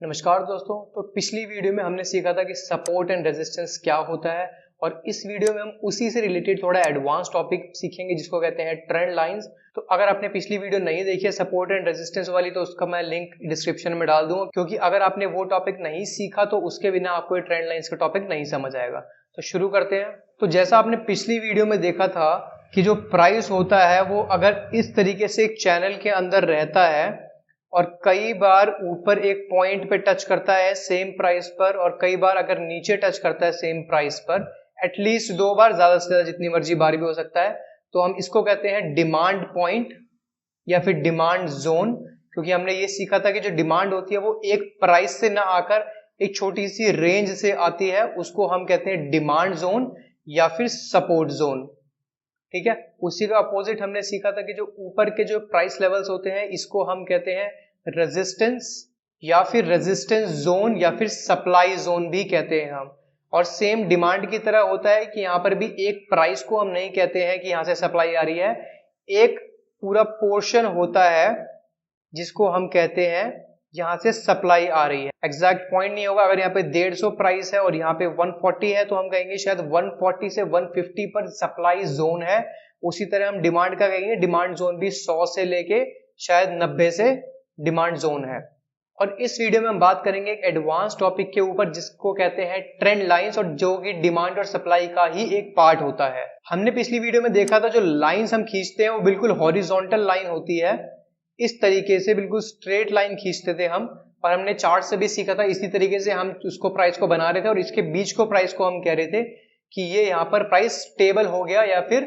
नमस्कार दोस्तों। तो पिछली वीडियो में हमने सीखा था कि सपोर्ट एंड रेजिस्टेंस क्या होता है और इस वीडियो में हम उसी से रिलेटेड थोड़ा एडवांस टॉपिक सीखेंगे जिसको कहते हैं ट्रेंड लाइंस। तो अगर आपने पिछली वीडियो नहीं देखी है सपोर्ट एंड रेजिस्टेंस वाली तो उसका मैं लिंक डिस्क्रिप्शन में डाल दूंगा, क्योंकि अगर आपने वो टॉपिक नहीं सीखा तो उसके बिना आपको ये ट्रेंड लाइंस का टॉपिक नहीं समझ आएगा। तो शुरू करते हैं। तो जैसा आपने पिछली वीडियो में देखा था कि जो प्राइस होता है वो अगर इस तरीके से एक चैनल के अंदर रहता है और कई बार ऊपर एक पॉइंट पे टच करता है सेम प्राइस पर, और कई बार अगर नीचे टच करता है सेम प्राइस पर, एटलीस्ट 2 बार, ज्यादा से ज्यादा जितनी मर्जी बार भी हो सकता है, तो हम इसको कहते हैं डिमांड पॉइंट या फिर डिमांड जोन। क्योंकि हमने ये सीखा था कि जो डिमांड होती है वो एक प्राइस से ना आकर एक छोटी सी रेंज से आती है, उसको हम कहते हैं डिमांड जोन या फिर सपोर्ट जोन। ठीक है, उसी का अपोजिट हमने सीखा था कि जो ऊपर के जो प्राइस लेवल्स होते हैं इसको हम कहते हैं रेजिस्टेंस या फिर रेजिस्टेंस जोन या फिर सप्लाई जोन भी कहते हैं हम। और सेम डिमांड की तरह होता है कि यहाँ पर भी एक प्राइस को हम नहीं कहते हैं कि यहाँ से सप्लाई आ रही है, एक पूरा पोर्शन होता है जिसको हम कहते हैं यहाँ से सप्लाई आ रही है। एग्जैक्ट पॉइंट नहीं होगा, अगर यहाँ पे 150 प्राइस है और यहाँ पे 140 है तो हम कहेंगे शायद 140 से 150 पर सप्लाई जोन है। उसी तरह हम डिमांड का कहेंगे डिमांड जोन भी 100 से लेके शायद 90 से डिमांड जोन है। और इस वीडियो में हम बात करेंगे एक एडवांस टॉपिक के ऊपर जिसको कहते हैं ट्रेंड लाइंस, और जो कि डिमांड और सप्लाई का ही एक पार्ट होता है। हमने पिछली वीडियो में देखा था जो लाइंस हम खींचते हैं वो बिल्कुल हॉरिजॉन्टल लाइन होती है, इस तरीके से बिल्कुल स्ट्रेट लाइन खींचते थे हम, और हमने चार्ट से भी सीखा था इसी तरीके से हम उसको प्राइस को बना रहे थे और इसके बीच को प्राइस को हम कह रहे थे कि ये यहाँ पर प्राइस स्टेबल हो गया या फिर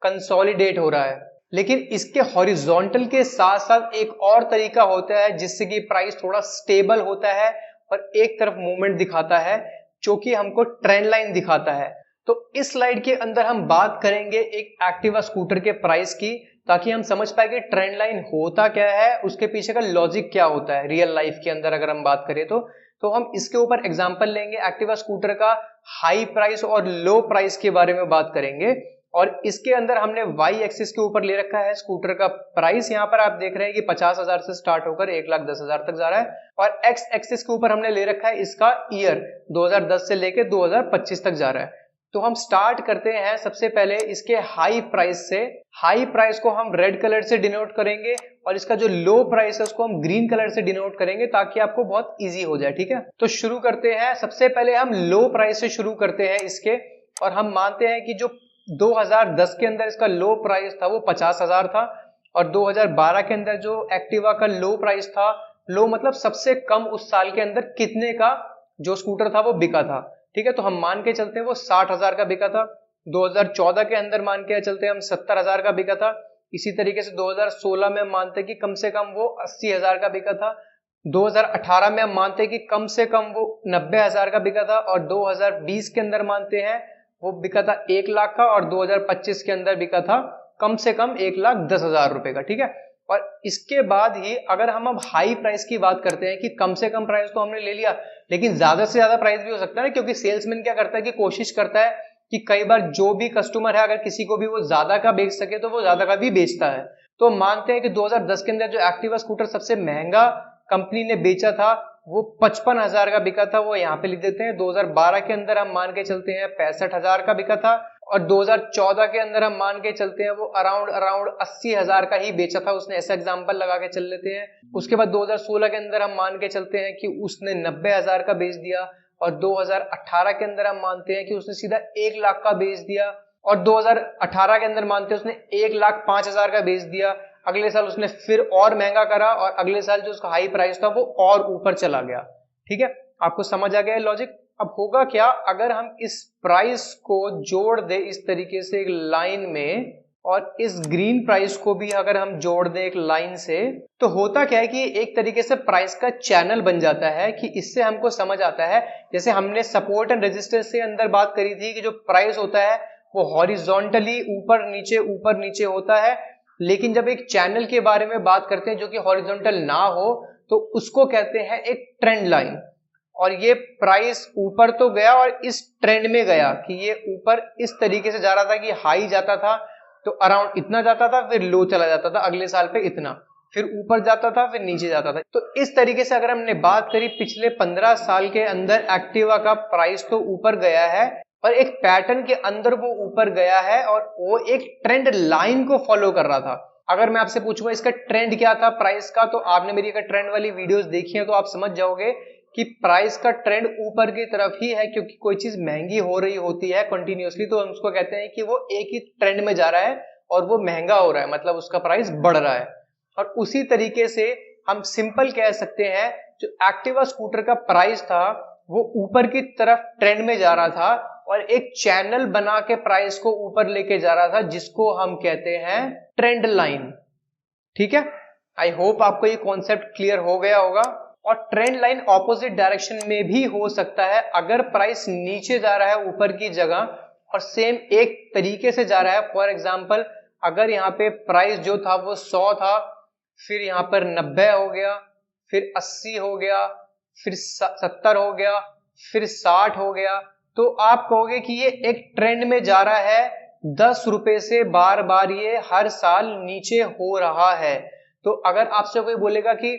कंसोलिडेट हो रहा है। लेकिन इसके हॉरिजॉन्टल के साथ साथ एक और तरीका होता है जिससे कि प्राइस थोड़ा स्टेबल होता है और एक तरफ मूवमेंट दिखाता है, जो कि हमको ट्रेंड लाइन दिखाता है। तो इस स्लाइड के अंदर हम बात करेंगे एक एक्टिवा स्कूटर के प्राइस की, ताकि हम समझ पाए कि ट्रेंड लाइन होता क्या है, उसके पीछे का लॉजिक क्या होता है रियल लाइफ के अंदर अगर हम बात करें तो हम इसके ऊपर एग्जांपल लेंगे एक्टिवा स्कूटर का हाई प्राइस और लो प्राइस के बारे में बात करेंगे। और इसके अंदर हमने वाई एक्सिस के ऊपर ले रखा है स्कूटर का प्राइस। यहाँ पर आप देख रहे हैं कि 50,000 से स्टार्ट होकर 1,10,000 तक जा रहा है, और एक्स एक्सिस के ऊपर हमने ले रखा है इसका ईयर 2010 से लेकर 2025 तक जा रहा है। तो हम स्टार्ट करते हैं सबसे पहले इसके हाई प्राइस से। हाई प्राइस को हम रेड कलर से डिनोट करेंगे और इसका जो लो प्राइस है उसको हम ग्रीन कलर से डिनोट करेंगे, ताकि आपको बहुत इजी हो जाए। ठीक है, तो शुरू करते हैं। सबसे पहले हम लो प्राइस से शुरू करते हैं इसके, और हम मानते हैं कि जो 2010 के अंदर इसका लो प्राइस था वो 50,000 था, और 2012 के अंदर जो एक्टिवा का लो प्राइस था, लो मतलब सबसे कम उस साल के अंदर कितने का जो स्कूटर था वो बिका था। ठीक है, तो हम मान के चलते हैं वो 60,000 का बिका था। 2014 के अंदर मान के चलते हैं हम 70,000 का बिका था। इसी तरीके से 2016 में हम मानते हैं कि कम से कम वो 80,000 का बिका था। 2018 में हम मानते हैं कि कम से कम वो 90,000 का बिका था, और 2020 के अंदर मानते हैं वो बिका था 1 लाख का, और 2025 के अंदर बिका था कम से कम 1,10,000 रुपए का। ठीक है, और इसके बाद ही अगर हम अब हाई प्राइस की बात करते हैं कि कम से कम प्राइस तो हमने ले लिया, लेकिन ज्यादा से ज्यादा प्राइस भी हो सकता है ना, क्योंकि सेल्समैन क्या करता है कि कोशिश करता है कि कई बार जो भी कस्टमर है अगर किसी को भी वो ज्यादा का बेच सके तो वो ज्यादा का भी बेचता है। तो मानते हैं कि 2010 के अंदर जो एक्टिवा स्कूटर सबसे महंगा कंपनी ने बेचा था वो 55,000 का बिका था, वो यहाँ पे लिख देते हैं। 2012 के अंदर हम मान के चलते हैं 65,000 का बिका था, और 2014 के अंदर हम मान के चलते हैं वो अराउंड 80,000 का ही बेचा था उसने, ऐसा एग्जांपल लगा के चल लेते हैं। उसके बाद 2016 के अंदर हम मान के चलते हैं कि उसने 90,000 का बेच दिया, और 2018 के अंदर हम मानते हैं कि उसने सीधा 1 लाख का बेच दिया, और 2018 के अंदर मानते हैं उसने 1,05,000 का बेच दिया। अगले साल उसने फिर और महंगा करा, और अगले साल जो उसका हाई प्राइस था वो और ऊपर चला गया। ठीक है, आपको समझ आ गया है लॉजिक। अब होगा क्या अगर हम इस प्राइस को जोड़ दे इस तरीके से एक लाइन में, और इस ग्रीन प्राइस को भी अगर हम जोड़ दें एक लाइन से, तो होता क्या है कि एक तरीके से प्राइस का चैनल बन जाता है। कि इससे हमको समझ आता है, जैसे हमने सपोर्ट एंड रेजिस्टेंस से अंदर बात करी थी कि जो प्राइस होता है वो हॉरिजॉन्टली ऊपर नीचे होता है, लेकिन जब एक चैनल के बारे में बात करते हैं जो कि हॉरिजॉन्टल ना हो तो उसको कहते हैं एक ट्रेंड लाइन। और ये प्राइस ऊपर तो गया और इस ट्रेंड में गया कि ये ऊपर इस तरीके से जा रहा था कि हाई जाता था तो अराउंड इतना जाता था, फिर लो चला जाता था अगले साल पे इतना। फिर ऊपर जाता था, फिर नीचे जाता था। तो इस तरीके से अगर हमने बात करी पिछले 15 साल के अंदर एक्टिवा का प्राइस तो ऊपर गया है और एक पैटर्न के अंदर वो ऊपर गया है और वो एक ट्रेंड लाइन को फॉलो कर रहा था। अगर मैं आपसे पूछूंगा इसका ट्रेंड क्या था प्राइस का, तो आपने मेरी अगर ट्रेंड वाली वीडियोस देखी है तो आप समझ जाओगे कि प्राइस का ट्रेंड ऊपर की तरफ ही है, क्योंकि कोई चीज महंगी हो रही होती है कंटिन्यूअसली तो हम उसको कहते हैं कि वो एक ही ट्रेंड में जा रहा है और वो महंगा हो रहा है, मतलब उसका प्राइस बढ़ रहा है। और उसी तरीके से हम सिंपल कह सकते हैं जो एक्टिवा स्कूटर का प्राइस था वो ऊपर की तरफ ट्रेंड में जा रहा था और एक चैनल बना के प्राइस को ऊपर लेके जा रहा था, जिसको हम कहते हैं ट्रेंड लाइन। ठीक है, आई होप आपको ये कॉन्सेप्ट क्लियर हो गया होगा। और ट्रेंड लाइन ऑपोजिट डायरेक्शन में भी हो सकता है, अगर प्राइस नीचे जा रहा है ऊपर की जगह और सेम एक तरीके से जा रहा है। फॉर एग्जांपल अगर यहाँ पे प्राइस जो था वो 100 था, फिर यहाँ पर 90 हो गया, फिर 80 हो गया, फिर 70 हो गया, फिर 60 हो गया, तो आप कहोगे कि ये एक ट्रेंड में जा रहा है, 10 रुपए से बार बार ये हर साल नीचे हो रहा है। तो अगर आपसे कोई बोलेगा कि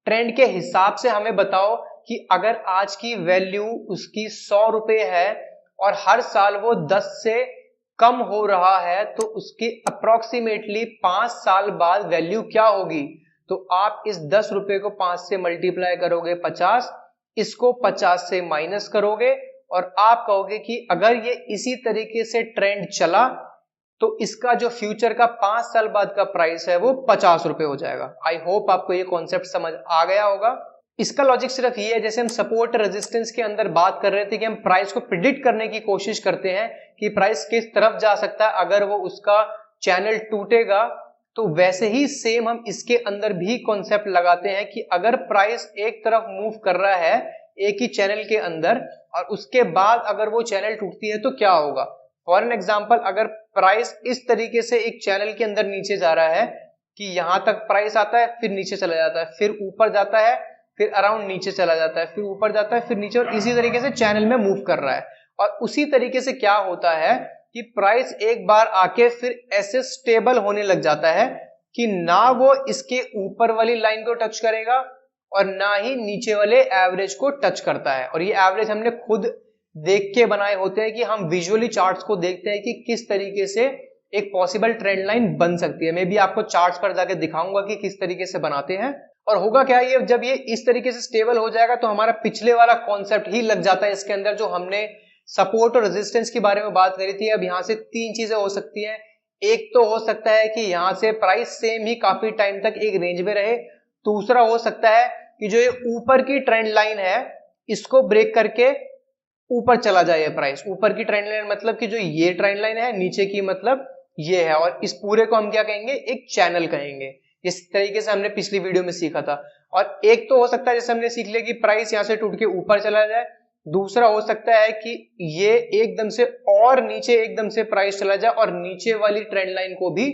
ट्रेंड के हिसाब से हमें बताओ कि अगर आज की वैल्यू उसकी 100 रुपए है और हर साल वो 10 से कम हो रहा है, तो उसकी अप्रोक्सीमेटली 5 साल बाद वैल्यू क्या होगी। तो आप इस 10 रुपए को 5 से मल्टीप्लाई करोगे 50, इसको 50 से माइनस करोगे और आप कहोगे कि अगर ये इसी तरीके से ट्रेंड चला तो इसका जो फ्यूचर का 5 साल बाद का प्राइस है वो 50 रुपए हो जाएगा। आई होप आपको ये कॉन्सेप्ट समझ आ गया होगा। इसका लॉजिक सिर्फ ये है, जैसे हम सपोर्ट रेजिस्टेंस के अंदर बात कर रहे थे कि हम प्राइस को प्रिडिक्ट करने की कोशिश करते हैं कि प्राइस किस तरफ जा सकता है अगर वो उसका चैनल टूटेगा, तो वैसे ही सेम हम इसके अंदर भी कॉन्सेप्ट लगाते हैं कि अगर प्राइस एक तरफ मूव कर रहा है एक ही चैनल के अंदर और उसके बाद अगर वो चैनल टूटती है तो क्या होगा। फॉर एन एग्जाम्पल अगर प्राइस इस तरीके से एक चैनल के अंदर नीचे जा रहा है कि यहां तक प्राइस आता है, फिर नीचे चला जाता है, फिर ऊपर जाता है, फिर अराउंड नीचे चला जाता है, फिर ऊपर जाता है, फिर नीचे, और इसी तरीके से चैनल में मूव कर रहा है। और उसी तरीके से क्या होता है कि प्राइस एक बार आके फिर ऐसे स्टेबल होने लग जाता है कि ना वो इसके ऊपर वाली लाइन को टच करेगा और ना ही नीचे वाले एवरेज को टच करता है। और ये एवरेज हमने खुद देख के बनाए होते हैं कि हम विजुअली चार्ट्स को देखते हैं कि किस तरीके से एक पॉसिबल ट्रेंड लाइन बन सकती है। मैं भी आपको चार्ट्स पर जाके दिखाऊंगा कि किस तरीके से बनाते हैं। और होगा क्या, ये जब ये इस तरीके से स्टेबल हो जाएगा तो हमारा पिछले वाला कॉन्सेप्ट ही लग जाता है इसके अंदर, जो हमने सपोर्ट और रेजिस्टेंस के बारे में बात करी थी। अब यहां से 3 चीजें हो सकती हैं। एक तो हो सकता है कि यहां से प्राइस सेम ही काफी टाइम तक एक रेंज में रहे। दूसरा हो सकता है कि जो ये ऊपर की ट्रेंड लाइन है इसको ब्रेक करके ऊपर चला जाए प्राइस। ऊपर की ट्रेंड लाइन मतलब कि जो ये ट्रेंड लाइन है, नीचे की मतलब ये है, और इस पूरे को हम क्या कहेंगे, एक चैनल कहेंगे। इस तरीके से हमने पिछली वीडियो में सीखा था। और एक तो हो सकता है जैसे हमने सीख लिया कि प्राइस यहां से टूट के ऊपर चला जाए। दूसरा हो सकता है कि ये एकदम से और नीचे एकदम से प्राइस चला जाए और नीचे वाली ट्रेंड लाइन को भी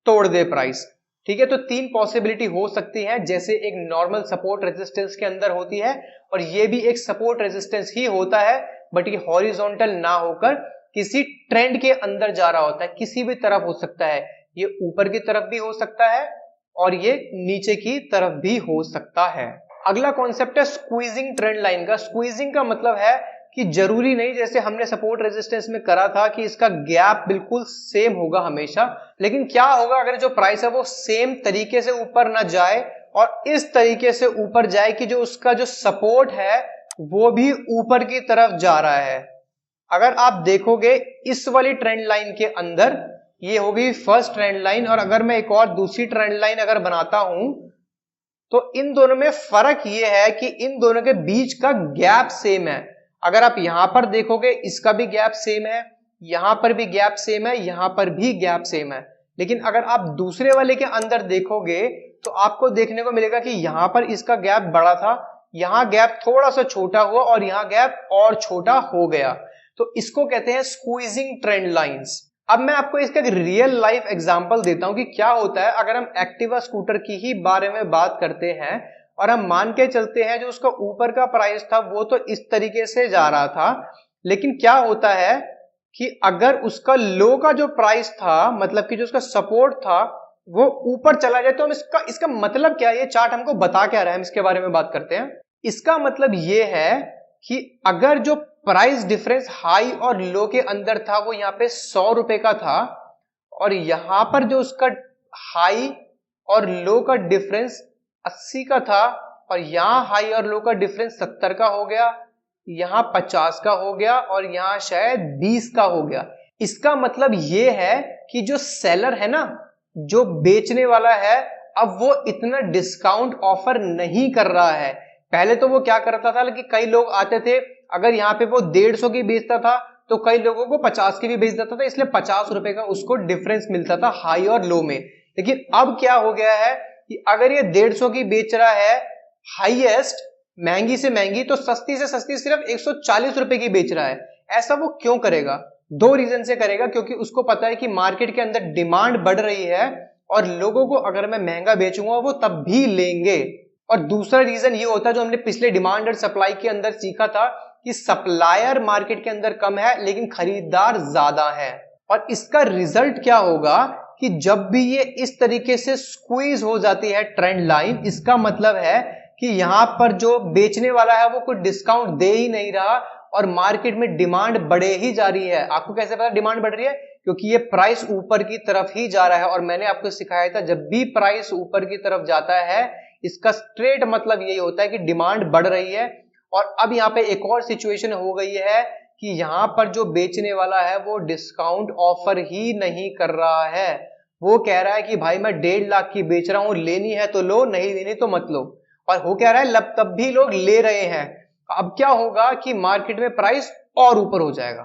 तोड़ दे प्राइस। ठीक है, तो 3 पॉसिबिलिटी हो सकती है, जैसे एक नॉर्मल सपोर्ट रेजिस्टेंस के अंदर होती है और ये भी एक सपोर्ट रेजिस्टेंस ही होता है, बट ये हॉरिजॉन्टल ना होकर किसी ट्रेंड के अंदर जा रहा होता है। किसी भी तरफ हो सकता है, ये ऊपर की तरफ भी हो सकता है और ये नीचे की तरफ भी हो सकता है। अगला कॉन्सेप्ट है स्क्वीजिंग ट्रेंड लाइन का। स्क्वीजिंग का मतलब है कि जरूरी नहीं जैसे हमने सपोर्ट रेजिस्टेंस में करा था कि इसका गैप बिल्कुल सेम होगा हमेशा, लेकिन क्या होगा अगर जो प्राइस है वो सेम तरीके से ऊपर ना जाए और इस तरीके से ऊपर जाए कि जो उसका जो सपोर्ट है वो भी ऊपर की तरफ जा रहा है। अगर आप देखोगे इस वाली ट्रेंड लाइन के अंदर ये होगी फर्स्ट ट्रेंड लाइन, और अगर मैं एक और दूसरी ट्रेंड लाइन अगर बनाता हूं तो इन दोनों में फर्क ये है कि इन दोनों के बीच का गैप सेम है। अगर आप यहां पर देखोगे इसका भी गैप सेम है, यहां पर भी गैप सेम है, यहां पर भी गैप सेम है। लेकिन अगर आप दूसरे वाले के अंदर देखोगे तो आपको देखने को मिलेगा कि यहां पर इसका गैप बड़ा था, यहां गैप थोड़ा सा छोटा हुआ और यहां गैप और छोटा हो गया। तो इसको कहते हैं स्क्वीजिंग ट्रेंड लाइंस। अब मैं आपको इसका एक रियल लाइफ एग्जांपल देता हूं कि क्या होता है अगर हम एक्टिवा स्कूटर की ही बारे में बात करते हैं और हम मान के चलते हैं जो उसका ऊपर का प्राइस था वो तो इस तरीके से जा रहा था, लेकिन क्या होता है कि अगर उसका लो का जो प्राइस था, मतलब कि जो उसका सपोर्ट था वो ऊपर चला जाए तो हम इसका मतलब क्या है, ये चार्ट हमको बता क्या रहा है, हम इसके बारे में बात करते हैं। इसका मतलब ये है कि अगर जो प्राइस डिफरेंस हाई और लो के अंदर था वो यहाँ पे 100 रुपए का था, और यहां पर जो उसका हाई और लो का डिफरेंस 80 का था, और यहां हाई और लो का डिफरेंस 70 का हो गया, यहां 50 का हो गया, और यहां शायद 20 का हो गया। इसका मतलब ये है कि जो सेलर है ना, जो बेचने वाला है, अब वो इतना डिस्काउंट ऑफर नहीं कर रहा है। पहले तो वो क्या करता था कि कई लोग आते थे, अगर यहाँ पे वो 150 की बेचता था तो कई लोगों को 50 की भी बेच देता था, इसलिए 50 रुपए का उसको डिफरेंस मिलता था हाई और लो में। लेकिन अब क्या हो गया है कि अगर ये 150 की बेच रहा है हाईएस्ट, महंगी से महंगी, तो सस्ती से सस्ती सिर्फ 140 रुपए की बेच रहा है। ऐसा वो क्यों करेगा? दो रीजन से करेगा, क्योंकि उसको पता है कि मार्केट के अंदर डिमांड बढ़ रही है और लोगों को अगर मैं महंगा बेचूंगा वो तब भी लेंगे। और दूसरा रीजन ये होता है जो हमने पिछले डिमांड और सप्लाई के अंदर सीखा था कि सप्लायर मार्केट के अंदर कम है लेकिन खरीदार ज्यादा है। और इसका रिजल्ट क्या होगा कि जब भी ये इस तरीके से स्क्वीज हो जाती है ट्रेंड लाइन, इसका मतलब है कि यहां पर जो बेचने वाला है वो कोई डिस्काउंट दे ही नहीं रहा और मार्केट में डिमांड बढ़े ही जा रही है। आपको कैसे पता डिमांड बढ़ रही है? क्योंकि ये प्राइस ऊपर की तरफ ही जा रहा है, और मैंने आपको सिखाया था जब भी प्राइस ऊपर की तरफ जाता है इसका स्ट्रेट मतलब यही होता है कि डिमांड बढ़ रही है। और अब यहाँ पे एक और सिचुएशन हो गई है कि यहाँ पर जो बेचने वाला है वो डिस्काउंट ऑफर ही नहीं कर रहा है। वो कह रहा है कि भाई मैं 1.5 लाख की बेच रहा हूं, लेनी है तो लो, नहीं लेनी तो मत लो। और हो क्या रहा है, तब भी लोग ले रहे हैं। अब क्या होगा कि मार्केट में प्राइस और ऊपर हो जाएगा।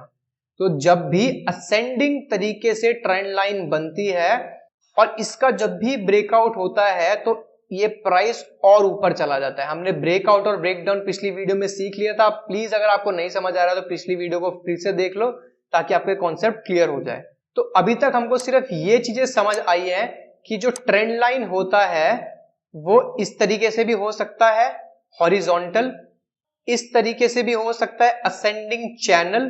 तो जब भी असेंडिंग तरीके से ट्रेंड लाइन बनती है और इसका जब भी ब्रेकआउट होता है तो ये प्राइस और ऊपर चला जाता है। हमने ब्रेकआउट और ब्रेकडाउन पिछली वीडियो में सीख लिया था। प्लीज अगर आपको नहीं समझ आ रहा तो पिछली वीडियो को फिर से देख लो ताकि आपके कॉन्सेप्ट क्लियर हो जाए। तो अभी तक हमको सिर्फ ये चीजें समझ आई है कि जो ट्रेंड लाइन होता है वो इस तरीके से भी हो सकता है हॉरिजॉन्टल, इस तरीके से भी हो सकता है असेंडिंग चैनल।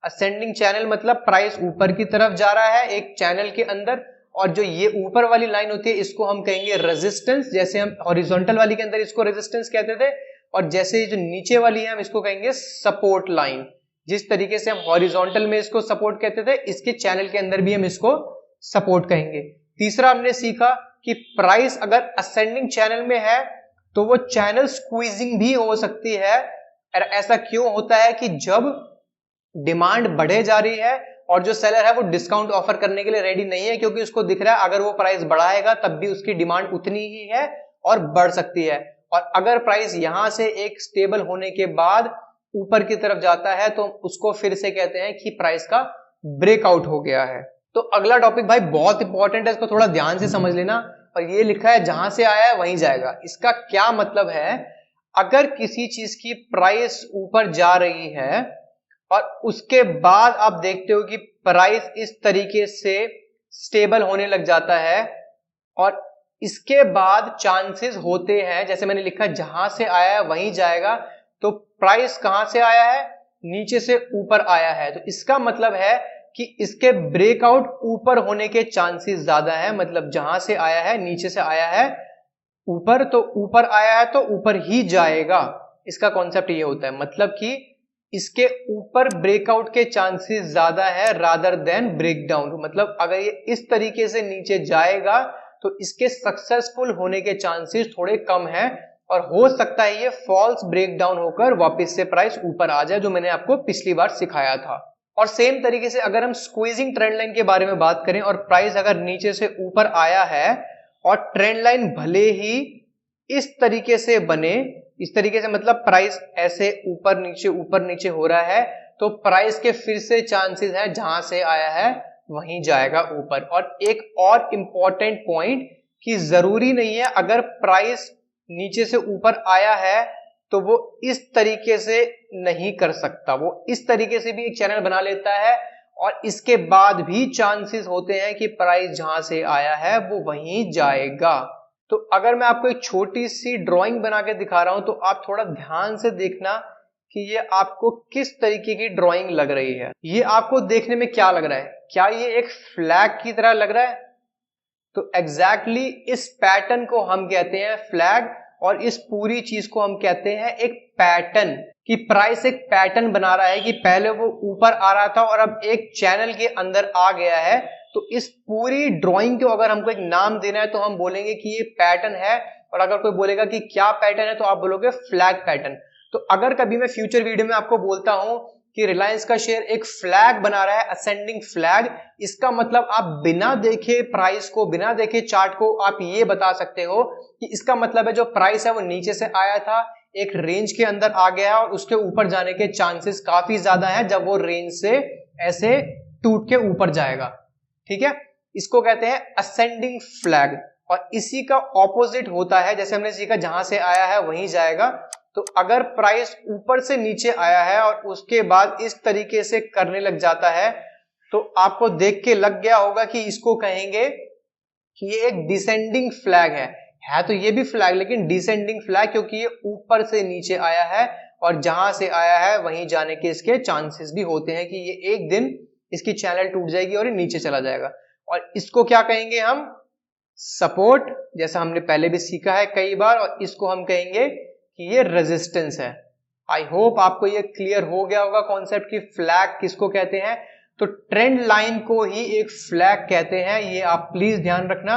असेंडिंग चैनल मतलब प्राइस ऊपर की तरफ जा रहा है एक चैनल के अंदर, और जो ये ऊपर वाली लाइन होती है इसको हम कहेंगे रेजिस्टेंस। जैसे हम हॉरिजॉन्टल वाली के अंदर इसको रेजिस्टेंस कहते थे, और जैसे जो नीचे वाली है हम इसको कहेंगे सपोर्ट लाइन। जिस तरीके से हम हॉरिजॉन्टल में इसको सपोर्ट कहते थे, इसके चैनल के अंदर भी हम इसको सपोर्ट कहेंगे। तीसरा हमने सीखा कि प्राइस अगर असेंडिंग चैनल में है तो वो चैनल स्क्वीजिंग भी हो सकती है। और ऐसा क्यों होता है कि जब डिमांड बढ़े जा रही है और जो सेलर है वो डिस्काउंट ऑफर करने के लिए रेडी नहीं है, क्योंकि उसको दिख रहा है अगर वो प्राइस बढ़ाएगा तब भी उसकी डिमांड उतनी ही है और बढ़ सकती है। और अगर प्राइस यहां से एक स्टेबल होने के बाद ऊपर की तरफ जाता है तो उसको फिर से कहते हैं कि प्राइस का ब्रेकआउट हो गया है। तो अगला टॉपिक भाई बहुत इंपॉर्टेंट है, इसको थोड़ा ध्यान से समझ लेना। और ये लिखा है जहां से आया है वहीं जाएगा। इसका क्या मतलब है, अगर किसी चीज की प्राइस ऊपर जा रही है और उसके बाद आप देखते हो कि प्राइस इस तरीके से स्टेबल होने लग जाता है, और इसके बाद चांसेस होते हैं, जैसे मैंने लिखा जहां से आया है वहीं जाएगा, तो प्राइस कहां से आया है, नीचे से ऊपर आया है, तो इसका मतलब है कि इसके ब्रेकआउट ऊपर होने के चांसेस ज्यादा है। मतलब जहां से आया है, नीचे से आया है ऊपर, तो ऊपर आया है तो ऊपर ही जाएगा। इसका कॉन्सेप्ट ये होता है, मतलब कि इसके ऊपर ब्रेकआउट के चांसेस ज्यादा है रादर देन ब्रेकडाउन। मतलब अगर ये इस तरीके से नीचे जाएगा तो इसके सक्सेसफुल होने के चांसेस थोड़े कम हैं, और हो सकता है ये फॉल्स ब्रेकडाउन होकर वापस से प्राइस ऊपर आ जाए, जो मैंने आपको पिछली बार सिखाया था। और सेम तरीके से अगर हम स्क्वीजिंग ट्रेंड लाइन के बारे में बात करें और प्राइस अगर नीचे से ऊपर आया है और ट्रेंड लाइन भले ही इस तरीके से बने, इस तरीके से मतलब प्राइस ऐसे ऊपर नीचे हो रहा है, तो प्राइस के फिर से चांसेस है जहां से आया है वहीं जाएगा ऊपर। और एक और इंपॉर्टेंट पॉइंट कि जरूरी नहीं है अगर प्राइस नीचे से ऊपर आया है तो वो इस तरीके से नहीं कर सकता, वो इस तरीके से भी एक चैनल बना लेता है और इसके बाद भी चांसेस होते हैं कि प्राइस जहां से आया है वो वहीं जाएगा। तो अगर मैं आपको एक छोटी सी ड्राइंग बना के दिखा रहा हूं तो आप थोड़ा ध्यान से देखना कि ये आपको किस तरीके की ड्राइंग लग रही है। ये आपको देखने में क्या लग रहा है? क्या ये एक फ्लैग की तरह लग रहा है? तो एग्जैक्टली इस पैटर्न को हम कहते हैं फ्लैग, और इस पूरी चीज को हम कहते हैं एक पैटर्न, कि प्राइस एक पैटर्न बना रहा है कि पहले वो ऊपर आ रहा था और अब एक चैनल के अंदर आ गया है। तो इस पूरी ड्राइंग को अगर हमको एक नाम देना है तो हम बोलेंगे कि ये पैटर्न है, और अगर कोई बोलेगा कि क्या पैटर्न है तो आप बोलोगे फ्लैग पैटर्न। तो अगर कभी मैं फ्यूचर वीडियो में आपको बोलता हूं कि रिलायंस का शेयर एक फ्लैग बना रहा है, असेंडिंग फ्लैग, इसका मतलब आप बिना देखे प्राइस को, बिना देखे चार्ट को आप ये बता सकते हो कि इसका मतलब है जो प्राइस है वो नीचे से आया था, एक रेंज के अंदर आ गया और उसके ऊपर जाने के चांसेस काफी ज्यादा है जब वो रेंज से ऐसे टूट के ऊपर जाएगा। ठीक है, इसको कहते हैं असेंडिंग फ्लैग। और इसी का ऑपोजिट होता है, जैसे हमने सीखा जहां से आया है वहीं जाएगा। तो अगर प्राइस ऊपर से नीचे आया है और उसके बाद इस तरीके से करने लग जाता है तो आपको देख के लग गया होगा कि इसको कहेंगे कि ये एक डिसेंडिंग फ्लैग है तो ये भी फ्लैग लेकिन डिसेंडिंग फ्लैग, क्योंकि ये ऊपर से नीचे आया है और जहां से आया है वहीं जाने के इसके चांसेस भी होते हैं कि ये एक दिन इसकी चैनल टूट जाएगी और ये नीचे चला जाएगा। और इसको क्या कहेंगे हम? सपोर्ट, जैसा हमने पहले भी सीखा है कई बार, और इसको हम कहेंगे कि ये रेजिस्टेंस है। आई होप आपको ये क्लियर हो गया होगा कॉन्सेप्ट कि फ्लैग किसको कहते हैं। तो ट्रेंड लाइन को ही एक फ्लैग कहते हैं, ये आप प्लीज ध्यान रखना।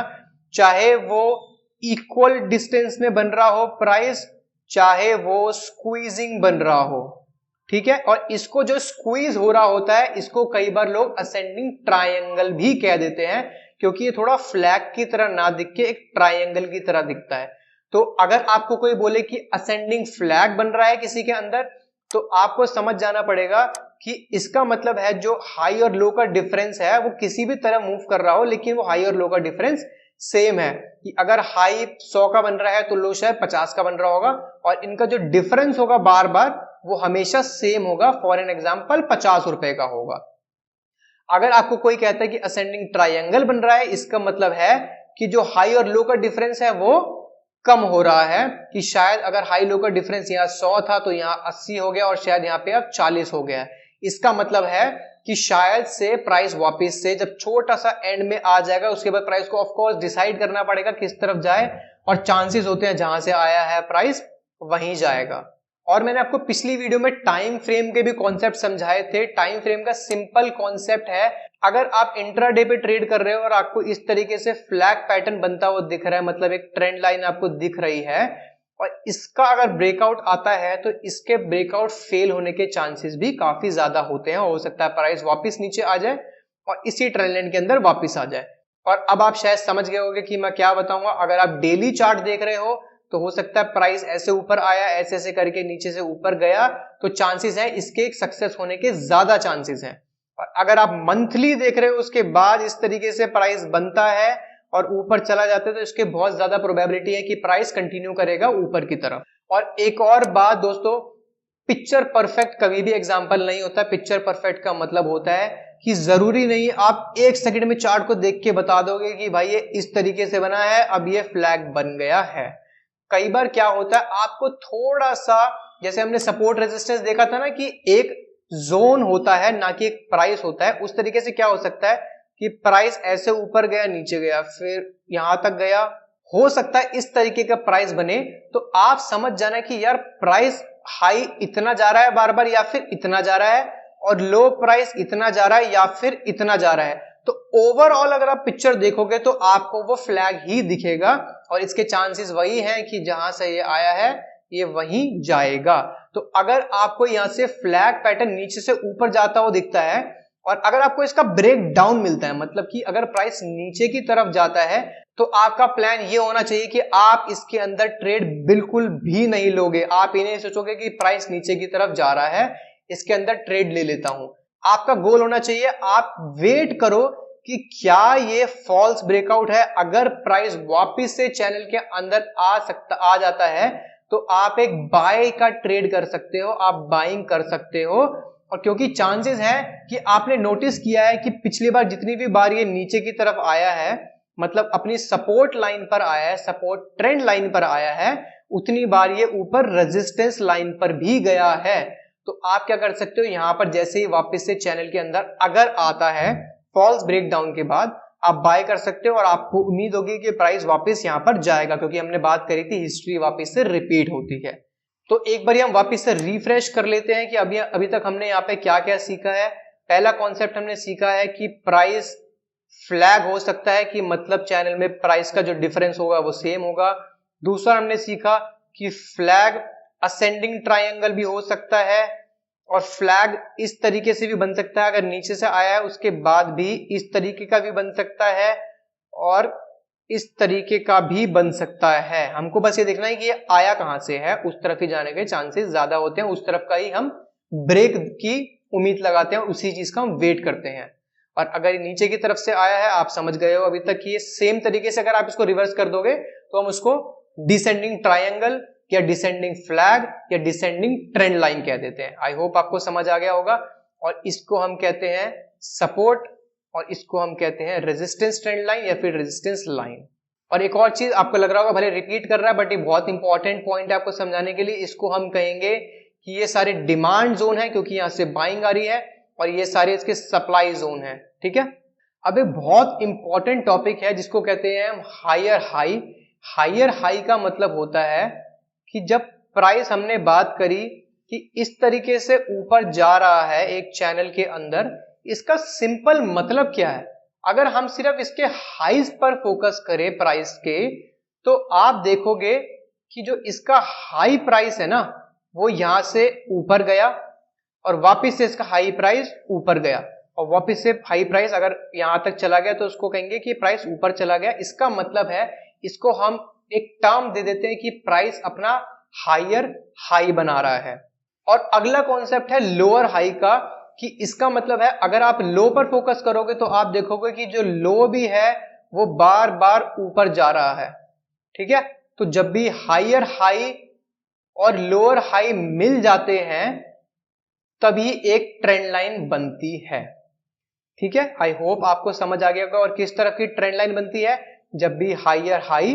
चाहे वो इक्वल डिस्टेंस में बन रहा हो प्राइस, चाहे वो स्क्वीजिंग बन रहा हो, ठीक है। और इसको जो स्क्वीज हो रहा होता है इसको कई बार लोग असेंडिंग ट्रायंगल भी कह देते हैं, क्योंकि ये थोड़ा फ्लैग की तरह ना दिख के एक ट्रायंगल की तरह दिखता है। तो अगर आपको कोई बोले कि असेंडिंग फ्लैग बन रहा है किसी के अंदर, तो आपको समझ जाना पड़ेगा कि इसका मतलब है जो हाई और लो का डिफरेंस है वो किसी भी तरह मूव कर रहा हो, लेकिन वो हाई और लो का डिफरेंस सेम है। कि अगर हाई 100 का बन रहा है तो लो शायद 50 का बन रहा होगा, और इनका जो डिफरेंस होगा बार बार वो हमेशा सेम होगा। फॉर एन एग्जाम्पल 50 रुपए का होगा। अगर आपको कोई कहता है कि असेंडिंग ट्रायंगल बन रहा है, इसका मतलब है कि जो हाई और लो का डिफरेंस है वो कम हो रहा है, कि शायद अगर हाई लो का डिफरेंस यहाँ 100 था तो यहाँ 80 हो गया और शायद यहाँ पे अब 40 हो गया है। इसका मतलब है कि शायद से प्राइस वापस से जब छोटा सा एंड में आ जाएगा उसके बाद प्राइस को ऑफ कोर्स डिसाइड करना पड़ेगा किस तरफ जाए, और चांसेस होते हैं जहां से आया है प्राइस वहीं जाएगा। और मैंने आपको पिछली वीडियो में टाइम फ्रेम के भी कॉन्सेप्ट समझाए थे। टाइम फ्रेम का सिंपल कॉन्सेप्ट है, अगर आप इंट्राडे पे ट्रेड कर रहे हो और आपको इस तरीके से फ्लैग पैटर्न बनता हुआ दिख रहा है, मतलब एक ट्रेंड लाइन आपको दिख रही है, और इसका अगर ब्रेकआउट आता है तो इसके ब्रेकआउट फेल होने के चांसेस भी काफी ज्यादा होते हैं। हो सकता है प्राइस वापस नीचे आ जाए और इसी ट्रेंड लाइन के अंदर वापस आ जाए। और अब आप शायद समझ गए होंगे कि मैं क्या बताऊंगा। अगर आप डेली चार्ट देख रहे हो तो हो सकता है प्राइस ऐसे ऊपर आया, ऐसे ऐसे करके नीचे से ऊपर गया, तो चांसेस है इसके सक्सेस होने के ज्यादा चांसेस हैं। और अगर आप मंथली देख रहे हो उसके बाद इस तरीके से प्राइस बनता है और ऊपर चला जाता है तो इसके बहुत ज्यादा प्रोबेबिलिटी है कि प्राइस कंटिन्यू करेगा ऊपर की तरफ। और एक और बात दोस्तों, पिक्चर परफेक्ट कभी भी एग्जांपल नहीं होता। पिक्चर परफेक्ट का मतलब होता है कि जरूरी नहीं आप एक सेकंड में चार्ट को देख के बता दोगे कि भाई ये इस तरीके से बना है, अब ये फ्लैग बन गया है। कई बार क्या होता है आपको थोड़ा सा, जैसे हमने सपोर्ट रेजिस्टेंस देखा था ना कि एक जोन होता है ना कि एक प्राइस होता है, उस तरीके से क्या हो सकता है कि प्राइस ऐसे ऊपर गया, नीचे गया, फिर यहां तक गया, हो सकता है इस तरीके का प्राइस बने। तो आप समझ जाना कि यार प्राइस हाई इतना जा रहा है बार बार या फिर इतना जा रहा है, और लो प्राइस इतना जा रहा है या फिर इतना जा रहा है। तो ओवरऑल अगर आप पिक्चर देखोगे तो आपको वो फ्लैग ही दिखेगा, और इसके चांसेस वही हैं कि जहां से ये आया है ये वहीं जाएगा। तो अगर आपको यहां से फ्लैग पैटर्न नीचे से ऊपर जाता हुआ दिखता है, और अगर आपको इसका ब्रेक डाउन मिलता है, मतलब कि अगर प्राइस नीचे की तरफ जाता है, तो आपका प्लान ये होना चाहिए कि आप इसके अंदर ट्रेड बिल्कुल भी नहीं लोगे। आप ये नहीं सोचोगे कि प्राइस नीचे की तरफ जा रहा है, इसके अंदर ट्रेड ले लेता हूं। आपका गोल होना चाहिए आप वेट करो कि क्या ये फॉल्स ब्रेकआउट है। अगर प्राइस वापस से चैनल के अंदर आ जाता है तो आप एक बाय का ट्रेड कर सकते हो, आप बाइंग कर सकते हो। और क्योंकि चांसेस है कि आपने नोटिस किया है कि पिछली बार जितनी भी बार ये नीचे की तरफ आया है, मतलब अपनी सपोर्ट लाइन पर आया है, सपोर्ट ट्रेंड लाइन पर आया है, उतनी बार ये ऊपर रेजिस्टेंस लाइन पर भी गया है। तो आप क्या कर सकते हो, यहां पर जैसे ही वापस से चैनल के अंदर अगर आता है फॉल्स ब्रेकडाउन के बाद, आप बाय कर सकते हो और आपको उम्मीद होगी कि प्राइस वापस यहाँ पर जाएगा, क्योंकि हमने बात करी थी हिस्ट्री वापस से रिपीट होती है। तो एक बार हम वापस से रिफ्रेश कर लेते हैं कि अभी तक हमने यहाँ पे क्या क्या सीखा है। पहला कॉन्सेप्ट हमने सीखा है कि प्राइस फ्लैग हो सकता है, कि मतलब चैनल में प्राइस का जो डिफरेंस होगा वो सेम होगा। दूसरा हमने सीखा कि फ्लैग असेंडिंग ट्रायंगल भी हो सकता है, और फ्लैग इस तरीके से भी बन सकता है, अगर नीचे से आया है उसके बाद भी इस तरीके का भी बन सकता है और इस तरीके का भी बन सकता है। हमको बस ये देखना है कि ये आया कहां से है, उस तरफ ही जाने के चांसेस ज्यादा होते हैं, उस तरफ का ही हम ब्रेक की उम्मीद लगाते हैं, उसी चीज का हम वेट करते हैं। और अगर ये नीचे की तरफ से आया है, आप समझ गए हो अभी तक कि ये सेम तरीके से अगर आप इसको रिवर्स कर दोगे तो हम उसको डिसेंडिंग ट्रायंगल या डिसेंडिंग फ्लैग या डिसेंडिंग ट्रेंड लाइन कह देते हैं। आई होप आपको समझ आ गया होगा। और इसको हम कहते हैं सपोर्ट और इसको हम कहते हैं रेजिस्टेंस ट्रेंड लाइन या फिर रेजिस्टेंस लाइन। और एक और चीज आपको लग रहा होगा, भले रिपीट कर रहा है बट ये बहुत इंपॉर्टेंट पॉइंट है आपको समझाने के लिए, इसको हम कहेंगे कि ये सारे डिमांड जोन है, क्योंकि यहां से बाइंग आ रही है, और ये सारे इसके सप्लाई जोन है। ठीक है, अब एक बहुत इंपॉर्टेंट टॉपिक है जिसको कहते हैं हम हायर हाई। हायर हाई का मतलब होता है कि जब प्राइस हमने बात करी कि इस तरीके से ऊपर जा रहा है एक चैनल के अंदर, इसका सिंपल मतलब क्या है? अगर हम सिर्फ इसके हाइज पर फोकस करें प्राइस के, तो आप देखोगे कि जो इसका हाई प्राइस है ना, वो यहां से ऊपर गया और वापस से इसका हाई प्राइस ऊपर गया, और वापस से हाई प्राइस अगर यहां तक चला गया तो उसको कहेंगे कि प्राइस ऊपर चला गया। इसका मतलब है, इसको हम एक टर्म दे देते हैं कि प्राइस अपना हायर हाई बना रहा है। और अगला कॉन्सेप्ट है लोअर हाई का, कि इसका मतलब है अगर आप लो पर फोकस करोगे तो आप देखोगे कि जो लो भी है वो बार बार ऊपर जा रहा है। ठीक है, तो जब भी हायर हाई और लोअर हाई मिल जाते हैं तभी एक ट्रेंड लाइन बनती है। ठीक है, आई होप आपको समझ आ गया होगा। और किस तरह की ट्रेंड लाइन बनती है? जब भी higher high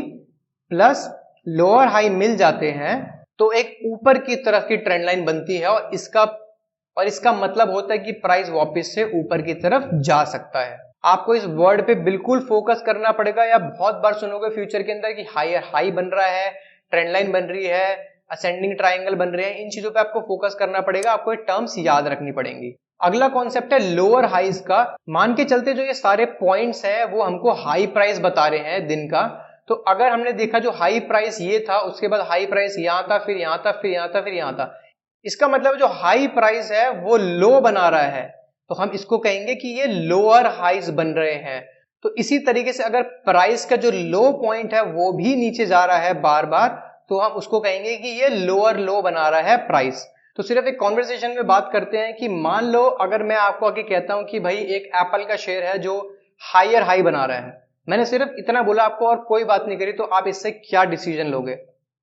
plus lower high मिल जाते हैं तो एक ऊपर की तरफ की ट्रेंड लाइन बनती है, और इसका मतलब होता है कि प्राइस वापस से ऊपर की तरफ जा सकता है। आपको इस वर्ड पे बिल्कुल फोकस करना पड़ेगा, या बहुत बार सुनोगे फ्यूचर के अंदर कि हायर हाई बन रहा है, ट्रेंड लाइन बन रही है, असेंडिंग ट्रायंगल बन रहे हैं। इन चीजों पे आपको फोकस करना पड़ेगा, आपको ये टर्म्स याद रखनी पड़ेंगी। अगला कॉन्सेप्ट है लोअर हाइज का। मान के चलते जो ये सारे पॉइंट्स हैं वो हमको हाई प्राइस बता रहे हैं दिन का। तो अगर हमने देखा जो हाई प्राइस ये था, उसके बाद हाई प्राइस यहां था, फिर यहां था, फिर यहां था, फिर यहां था, इसका मतलब जो हाई प्राइस है वो लो बना रहा है, तो हम इसको कहेंगे कि ये लोअर हाइज बन रहे हैं। तो इसी तरीके से अगर प्राइस का जो लो पॉइंट है वो भी नीचे जा रहा है बार बार, तो हम उसको कहेंगे कि ये लोअर लो बना रहा है प्राइस। तो सिर्फ एक कॉन्वर्सेशन में बात करते हैं कि मान लो अगर मैं आपको आगे कहता हूं कि भाई एक एप्पल का शेयर है जो हायर हाई बना रहा है, मैंने सिर्फ इतना बोला आपको और कोई बात नहीं करी, तो आप इससे क्या डिसीजन लोगे?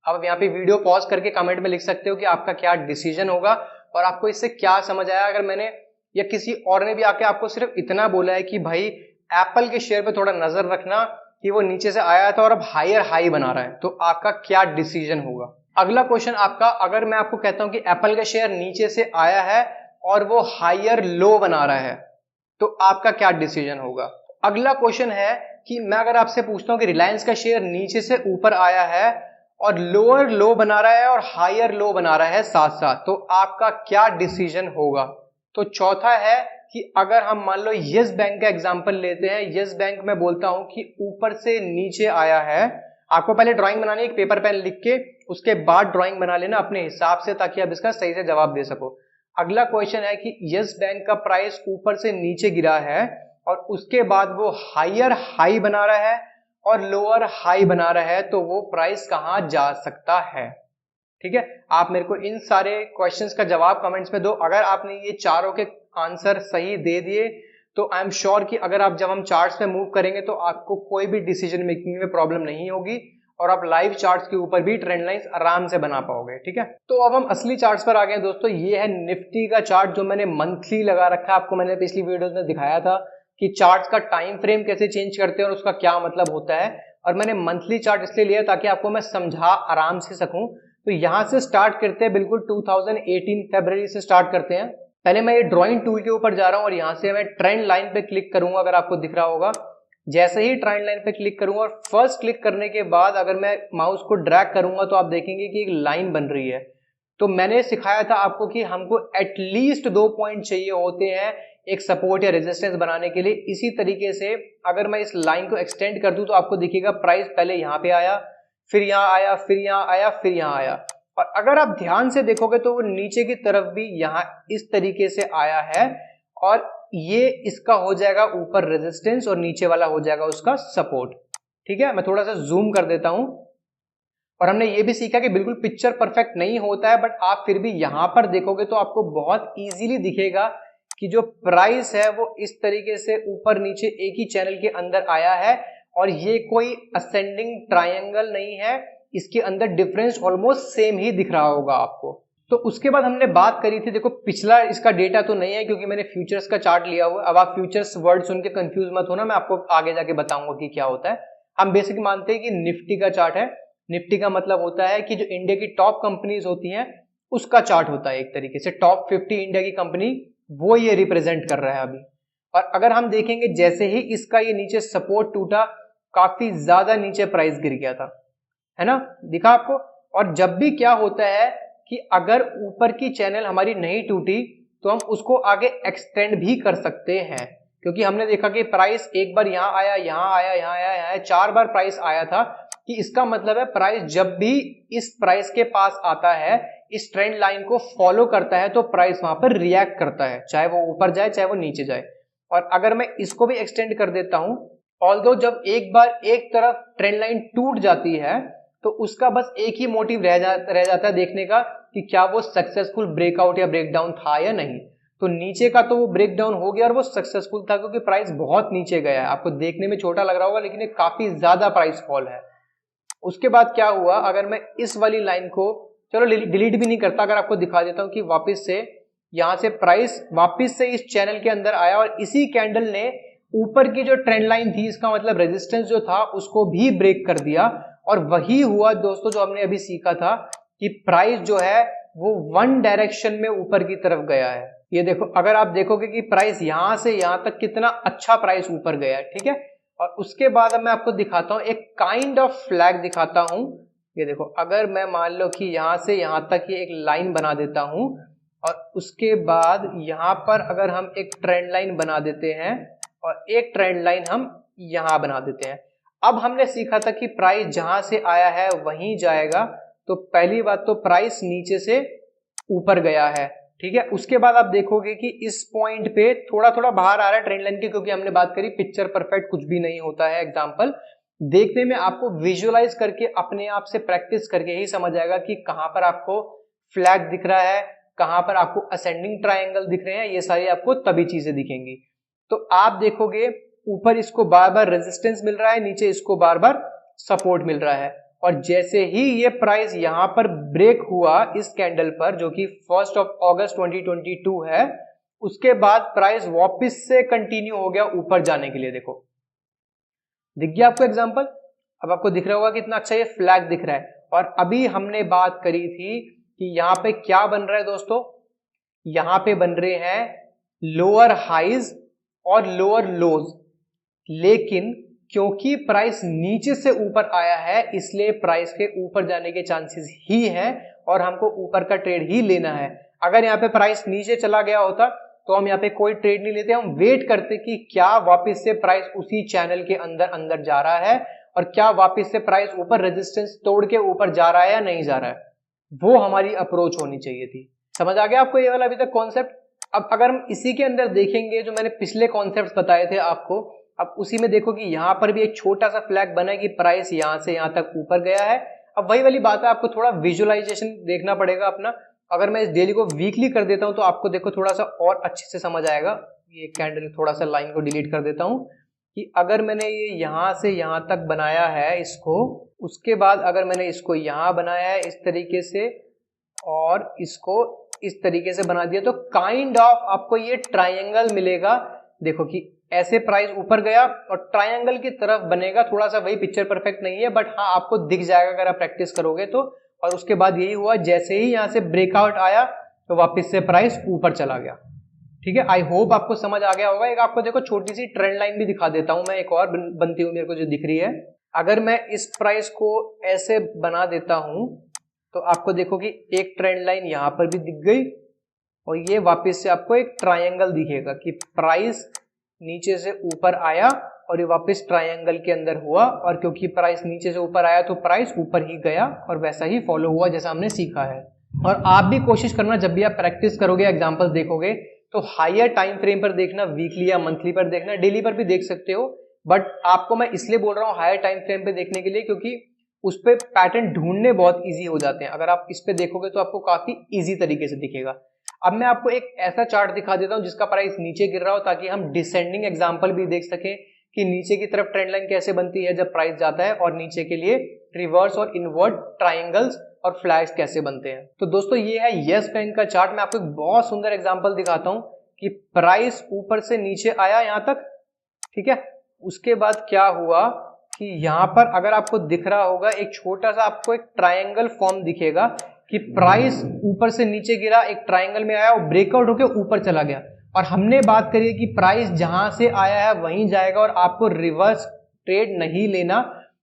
आप यहाँ पे वीडियो पॉज करके कमेंट में लिख सकते हो कि आपका क्या डिसीजन होगा और आपको इससे क्या समझ आया। अगर मैंने या किसी और ने भी आके आपको सिर्फ इतना बोला है कि भाई एप्पल के शेयर पे थोड़ा नजर रखना कि वो नीचे से आया था और अब हायर हाई बना रहा है, तो आपका क्या डिसीजन होगा? अगला क्वेश्चन आपका, अगर मैं आपको कहता हूं कि एप्पल का शेयर नीचे से आया है और वो हायर लो बना रहा है, तो आपका क्या डिसीजन होगा? अगला क्वेश्चन है कि मैं अगर आपसे पूछता हूं कि रिलायंस का शेयर नीचे से ऊपर आया है और लोअर लो बना रहा है और हायर लो बना रहा है साथ साथ, तो आपका क्या डिसीजन होगा? तो चौथा है कि अगर हम मान लो यस बैंक का एग्जांपल लेते हैं, यस बैंक में बोलता हूं कि ऊपर से नीचे आया है। आपको पहले ड्राइंग बनानी है, एक पेपर पेन लिख के उसके बाद ड्राइंग बना लेना अपने हिसाब से, ताकि आप इसका सही से जवाब दे सको। अगला क्वेश्चन है कि यस बैंक का प्राइस ऊपर से नीचे गिरा है और उसके बाद वो हायर हाई बना रहा है और लोअर हाई बना रहा है, तो वो प्राइस कहां जा सकता है? ठीक है, आप मेरे को इन सारे क्वेश्चंस का जवाब कमेंट्स में दो। अगर आपने ये चारों के आंसर सही दे दिए तो आई एम श्योर कि अगर आप जब हम चार्ट्स पे मूव करेंगे तो आपको कोई भी डिसीजन मेकिंग में प्रॉब्लम नहीं होगी और आप लाइव चार्ट्स के ऊपर भी ट्रेंड लाइंस आराम से बना पाओगे। ठीक है, तो अब हम असली चार्ट्स पर आ गए दोस्तों। ये है निफ्टी का चार्ट जो मैंने मंथली लगा रखा है। आपको मैंने पिछली वीडियोस में दिखाया था कि चार्ट्स का टाइम फ्रेम कैसे चेंज करते हैं और उसका क्या मतलब होता है, और मैंने मंथली चार्ट इसलिए लिया ताकि आपको मैं समझा आराम से सकूं। तो यहां से स्टार्ट करते हैं, बिल्कुल 2018 फरवरी से स्टार्ट करते हैं। पहले मैं ये ड्राइंग टूल के ऊपर जा रहा हूं और यहां से मैं ट्रेंड लाइन पे क्लिक करूंगा, अगर आपको दिख रहा होगा। जैसे ही ट्रेंड लाइन पे क्लिक करूंगा और फर्स्ट क्लिक करने के बाद अगर मैं माउस को ड्रैग करूंगा तो आप देखेंगे कि एक लाइन बन रही है। तो मैंने सिखाया था आपको कि हमको एटलीस्ट 2 पॉइंट चाहिए होते हैं एक सपोर्ट या रेजिस्टेंस बनाने के लिए। इसी तरीके से अगर मैं इस लाइन को एक्सटेंड कर दूं तो आपको दिखेगा प्राइस पहले यहाँ पे आया, फिर यहाँ आया, फिर यहाँ आया, फिर यहाँ आया, और अगर आप ध्यान से देखोगे तो वो नीचे की तरफ भी यहाँ इस तरीके से आया है, और ये इसका हो जाएगा ऊपर रेजिस्टेंस और नीचे वाला हो जाएगा उसका सपोर्ट। ठीक है, मैं थोड़ा सा जूम कर देता हूं। और हमने ये भी सीखा कि बिल्कुल पिक्चर परफेक्ट नहीं होता है, बट आप फिर भी यहां पर देखोगे तो आपको बहुत इजीली दिखेगा कि जो प्राइस है वो इस तरीके से ऊपर नीचे एक ही चैनल के अंदर आया है, और ये कोई असेंडिंग ट्रायंगल नहीं है, इसके अंदर डिफरेंस ऑलमोस्ट सेम ही दिख रहा होगा आपको। तो उसके बाद हमने बात करी थी, देखो पिछला इसका डेटा तो नहीं है क्योंकि मैंने फ्यूचर्स का चार्ट लिया हुआ है। अब आप फ्यूचर्स वर्ड सुन के कंफ्यूज मत होना, मैं आपको आगे जाके बताऊंगा कि क्या होता है। हम बेसिक मानते हैं कि निफ्टी का चार्ट है। निफ्टी का मतलब होता है कि जो इंडिया की टॉप कंपनीज होती हैं उसका चार्ट होता है, एक तरीके से टॉप 50 इंडिया की कंपनी वो ये रिप्रेजेंट कर रहा है अभी। और अगर हम देखेंगे जैसे ही इसका ये नीचे सपोर्ट टूटा, काफी ज्यादा नीचे प्राइस गिर गया था, है ना, दिखा आपको। और जब भी क्या होता है कि अगर ऊपर की चैनल हमारी नहीं टूटी तो हम उसको आगे एक्सटेंड भी कर सकते हैं, क्योंकि हमने देखा कि प्राइस एक बार यहाँ आया, यहाँ आया, यहाँ आया, यहाँ आया, 4 बार प्राइस आया था, कि इसका मतलब है प्राइस जब भी इस प्राइस के पास आता है, इस ट्रेंड लाइन को फॉलो करता है, तो प्राइस वहां पर रिएक्ट करता है, चाहे वो ऊपर जाए चाहे वो नीचे जाए। और अगर मैं इसको भी एक्सटेंड कर देता हूं, ऑल्दो जब एक बार एक तरफ ट्रेंड लाइन टूट जाती है तो उसका बस एक ही मोटिव रह जाता है देखने का कि क्या वो सक्सेसफुल ब्रेकआउट या ब्रेकडाउन था या नहीं। तो नीचे का तो वो ब्रेकडाउन हो गया और वो सक्सेसफुल था, क्योंकि प्राइस बहुत नीचे गया है। आपको देखने में छोटा लग रहा होगा लेकिन ये काफी ज्यादा प्राइस फॉल है। उसके बाद क्या हुआ, अगर मैं इस वाली लाइन को चलो डिलीट भी नहीं करता, अगर आपको दिखा देता हूं कि वापस से यहां से प्राइस वापस से इस चैनल के अंदर आया और इसी कैंडल ने ऊपर की जो ट्रेंड लाइन थी, इसका मतलब रेजिस्टेंस जो था उसको भी ब्रेक कर दिया। और वही हुआ दोस्तों जो हमने अभी सीखा था कि प्राइस जो है वो वन डायरेक्शन में ऊपर की तरफ गया है। ये देखो, अगर आप देखोगे कि प्राइस यहां से यहां तक कितना अच्छा प्राइस ऊपर गया है, ठीक है। और उसके बाद अब मैं आपको दिखाता हूं, एक काइंड ऑफ फ्लैग दिखाता हूं। ये देखो, अगर मैं मान लो कि यहां से यहां तक ये एक लाइन बना देता हूं और उसके बाद यहां पर अगर हम एक ट्रेंड लाइन बना देते हैं और एक ट्रेंड लाइन हम यहां बना देते हैं। अब हमने सीखा था कि प्राइस जहां से आया है वहीं जाएगा, तो पहली बात तो प्राइस नीचे से ऊपर गया है, ठीक है। उसके बाद आप देखोगे कि इस पॉइंट पे थोड़ा थोड़ा बाहर आ रहा है ट्रेंड लाइन के, क्योंकि हमने बात करी पिक्चर परफेक्ट कुछ भी नहीं होता है। एग्जांपल देखने में आपको विजुअलाइज करके अपने आप से प्रैक्टिस करके ही समझ आएगा कि कहां पर आपको फ्लैग दिख रहा है, कहां पर आपको असेंडिंग ट्रायंगल दिख रहे हैं, ये सारी आपको तभी चीजें दिखेंगी। तो आप देखोगे ऊपर इसको बार बार रेजिस्टेंस मिल रहा है, नीचे इसको बार बार सपोर्ट मिल रहा है। और जैसे ही ये प्राइस यहां पर ब्रेक हुआ इस कैंडल पर, जो कि 1 अगस्त 2022 है, उसके बाद प्राइस वापस से कंटिन्यू हो गया ऊपर जाने के लिए। देखो दिख गया आपको एग्जांपल, अब आपको दिख रहा होगा कितना अच्छा ये फ्लैग दिख रहा है। और अभी हमने बात करी थी कि यहां पे क्या बन रहा है दोस्तों, यहां पे बन रहे हैं लोअर हाइज और लोअर लोज, लेकिन क्योंकि प्राइस नीचे से ऊपर आया है इसलिए प्राइस के ऊपर जाने के चांसेस ही हैं और हमको ऊपर का ट्रेड ही लेना है। अगर यहाँ पे प्राइस नीचे चला गया होता तो हम यहाँ पे कोई ट्रेड नहीं लेते, हम वेट करते कि क्या वापस से प्राइस उसी चैनल के अंदर अंदर जा रहा है और क्या वापस से प्राइस ऊपर रेजिस्टेंस तोड़ के ऊपर जा रहा है या नहीं जा रहा है। वो हमारी अप्रोच होनी चाहिए थी। समझ आ गया आपको ये वाला अभी तक कॉन्सेप्ट। अब अगर हम इसी के अंदर देखेंगे जो मैंने पिछले कॉन्सेप्ट बताए थे आपको, अब उसी में देखो कि यहां पर भी एक छोटा सा फ्लैग बना है कि प्राइस यहां से यहां तक ऊपर गया है। अब वही वाली बात है, आपको थोड़ा विजुअलाइजेशन देखना पड़ेगा अपना। अगर मैं इस डेली को वीकली कर देता हूं तो आपको देखो थोड़ा सा और अच्छे से समझ आएगा। ये कैंडल थोड़ा सा लाइन को डिलीट कर देता हूं कि अगर मैंने ये यहां से यहां तक बनाया है इसको, उसके बाद अगर मैंने इसको यहां बनाया है इस तरीके से और इसको इस तरीके से बना दिया, तो काइंड ऑफ आपको ये ट्राइंगल मिलेगा। देखो कि ऐसे प्राइस ऊपर गया और ट्रायंगल की तरफ बनेगा, थोड़ा सा वही पिक्चर परफेक्ट नहीं है बट हाँ आपको दिख जाएगा अगर आप प्रैक्टिस करोगे तो। और उसके बाद यही हुआ, जैसे ही यहां से ब्रेकआउट आया तो वापस से प्राइस ऊपर चला गया, ठीक है, आई होप आपको समझ आ गया होगा। एक आपको देखो छोटी सी ट्रेंड लाइन भी दिखा देता हूं मैं, एक और बनती हुई मेरे को जो दिख रही है। अगर मैं इस प्राइस को ऐसे बना देता हूं तो आपको देखो कि एक ट्रेंड लाइन यहां पर भी दिख गई और ये वापस से आपको एक ट्रायंगल दिखेगा कि प्राइस नीचे से ऊपर आया और ये वापस ट्रायंगल के अंदर हुआ, और क्योंकि प्राइस नीचे से ऊपर आया तो प्राइस ऊपर ही गया और वैसा ही फॉलो हुआ जैसा हमने सीखा है। और आप भी कोशिश करना, जब भी आप प्रैक्टिस करोगे, एग्जांपल्स देखोगे, तो हायर टाइम फ्रेम पर देखना, वीकली या मंथली पर देखना, डेली पर भी देख सकते हो, बट आपको मैं इसलिए बोल रहा हूँ हायर टाइम फ्रेम पे देखने के लिए क्योंकि उस पे पैटर्न ढूंढने बहुत इजी हो जाते हैं। अगर आप इस पे देखोगे तो आपको काफी इजी तरीके से दिखेगा। अब मैं आपको एक ऐसा चार्ट दिखा देता हूं जिसका प्राइस नीचे गिर रहा हो, ताकि हम डिसेंडिंग एग्जांपल भी देख सकें कि नीचे की तरफ ट्रेंड लाइन कैसे बनती है जब प्राइस जाता है, और नीचे के लिए रिवर्स और इनवर्ट ट्राइंगल्स और फ्लैग्स कैसे बनते हैं। तो दोस्तों ये है यस बैंक का चार्ट। मैं आपको एक बहुत सुंदर एग्जांपल दिखाता हूं कि प्राइस ऊपर से नीचे आया यहां तक, ठीक है, उसके बाद क्या हुआ कि यहां पर अगर आपको दिख रहा होगा एक छोटा सा आपको एक ट्रायंगल फॉर्म दिखेगा कि प्राइस ऊपर से नीचे गिरा, एक ट्रायंगल में आया और ब्रेकआउट होकर ऊपर चला गया। और हमने बात करी कि प्राइस जहां से आया है वहीं जाएगा और आपको रिवर्स ट्रेड नहीं लेना।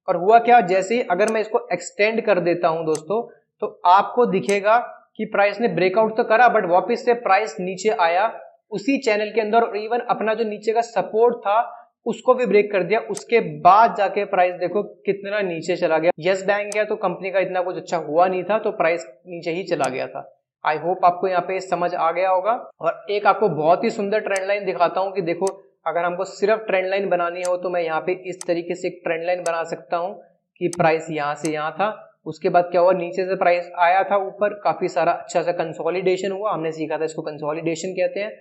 और हुआ क्या, जैसे ही अगर मैं इसको एक्सटेंड कर देता हूं दोस्तों, तो आपको दिखेगा कि प्राइस ने ब्रेकआउट तो करा बट वापस से प्राइस नीचे आया उसी चैनल के अंदर, और इवन अपना जो नीचे का सपोर्ट था उसको भी ब्रेक कर दिया। उसके बाद जाके प्राइस देखो कितना नीचे चला गया। यस बैंक है तो कंपनी का इतना कुछ अच्छा हुआ नहीं था, तो प्राइस नीचे ही चला गया था। आई होप आपको यहाँ पे समझ आ गया होगा। और एक आपको बहुत ही सुंदर ट्रेंड लाइन दिखाता हूँ कि देखो अगर हमको सिर्फ ट्रेंड लाइन बनानी हो तो मैं यहाँ पे इस तरीके से एक ट्रेंड लाइन बना सकता हूँ कि प्राइस यहाँ से यहाँ था, उसके बाद क्या हुआ, नीचे से प्राइस आया था ऊपर, काफी सारा अच्छा सा कंसोलिडेशन हुआ, हमने सीखा था इसको कंसोलिडेशन कहते हैं।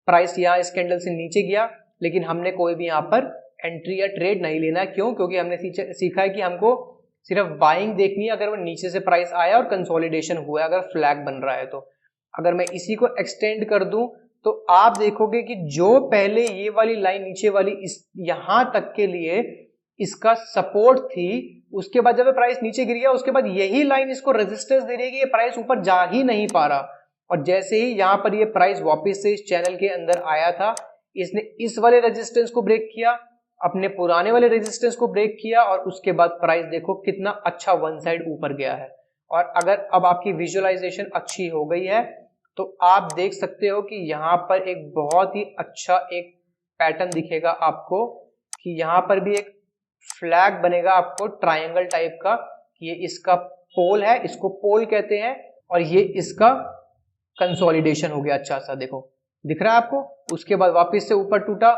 प्राइस यहाँ इस कैंडल से नीचे गया, लेकिन हमने कोई भी यहाँ पर एंट्री या ट्रेड नहीं लेना है। क्यों? क्योंकि हमने सीखा है कि हमको सिर्फ बाइंग देखनी है अगर वो नीचे से प्राइस आया और कंसोलिडेशन हुआ है, अगर फ्लैग बन रहा है तो। अगर मैं इसी को एक्सटेंड कर दूं तो आप देखोगे कि जो पहले ये वाली लाइन नीचे वाली इस यहां तक के लिए इसका सपोर्ट थी, उसके बाद जब प्राइस नीचे गिर गया उसके बाद यही लाइन इसको रेजिस्टेंस दे रही है कि ये प्राइस ऊपर जा ही नहीं पा रहा। और जैसे ही यहां पर ये प्राइस वापस से इस चैनल के अंदर आया था, इसने इस वाले रेजिस्टेंस को ब्रेक किया, अपने पुराने वाले रेजिस्टेंस को ब्रेक किया, और उसके बाद प्राइस देखो कितना अच्छा वन साइड ऊपर गया है। और अगर अब आपकी विजुअलाइजेशन अच्छी हो गई है तो आप देख सकते हो कि यहाँ पर एक बहुत ही अच्छा एक पैटर्न दिखेगा आपको कि यहाँ पर भी एक फ्लैग बनेगा आपको ट्रायंगल टाइप का, ये इसका पोल है, इसको पोल कहते हैं, और ये इसका कंसोलिडेशन हो गया अच्छा सा, देखो दिख रहा है आपको। उसके बाद वापस से ऊपर टूटा,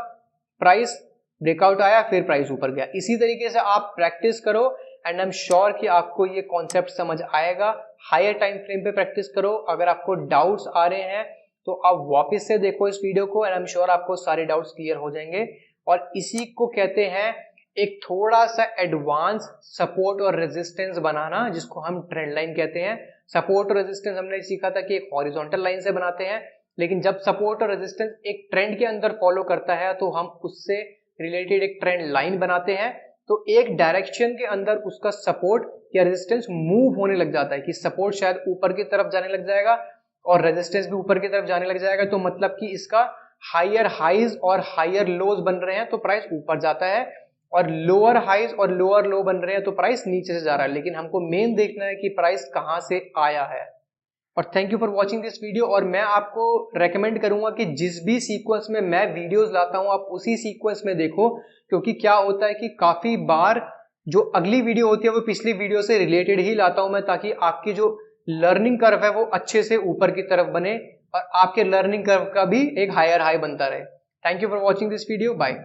प्राइस ब्रेकआउट आया, फिर प्राइस ऊपर गया। इसी तरीके से आप प्रैक्टिस करो एंड आई एम श्योर कि आपको ये कॉन्सेप्ट समझ आएगा। हायर टाइम फ्रेम पे प्रैक्टिस करो। अगर आपको डाउट्स आ रहे हैं तो आप वापस से देखो इस वीडियो को एंड आई एम श्योर आपको सारे डाउट्स क्लियर हो जाएंगे। और इसी को कहते हैं एक थोड़ा सा एडवांस सपोर्ट और रेजिस्टेंस बनाना, जिसको हम ट्रेंड लाइन कहते हैं। सपोर्ट और रेजिस्टेंस हमने सीखा था कि एक हॉरिजॉन्टल लाइन से बनाते हैं, लेकिन जब सपोर्ट और रेजिस्टेंस एक ट्रेंड के अंदर फॉलो करता है तो हम उससे रिलेटेड एक ट्रेंड लाइन बनाते हैं। तो एक डायरेक्शन के अंदर उसका सपोर्ट या रेजिस्टेंस मूव होने लग जाता है कि सपोर्ट शायद ऊपर की तरफ जाने लग जाएगा और रेजिस्टेंस भी ऊपर की तरफ जाने लग जाएगा, तो मतलब कि इसका हायर हाइज और हायर लोज बन रहे हैं तो प्राइस ऊपर जाता है, और लोअर हाइज और लोअर लो बन रहे हैं तो प्राइस नीचे से जा रहा है। लेकिन हमको मेन देखना है कि प्राइस कहां से आया है। और thank you for watching this video. और मैं आपको रेकमेंड करूंगा कि जिस भी सीक्वेंस में मैं वीडियोस लाता हूं आप उसी सीक्वेंस में देखो, क्योंकि क्या होता है कि काफी बार जो अगली वीडियो होती है वो पिछली वीडियो से रिलेटेड ही लाता हूं मैं, ताकि आपकी जो लर्निंग कर्व है वो अच्छे से ऊपर की तरफ बने और आपके लर्निंग कर्व का भी एक हायर हाई बनता रहे। Thank you for watching this video, bye.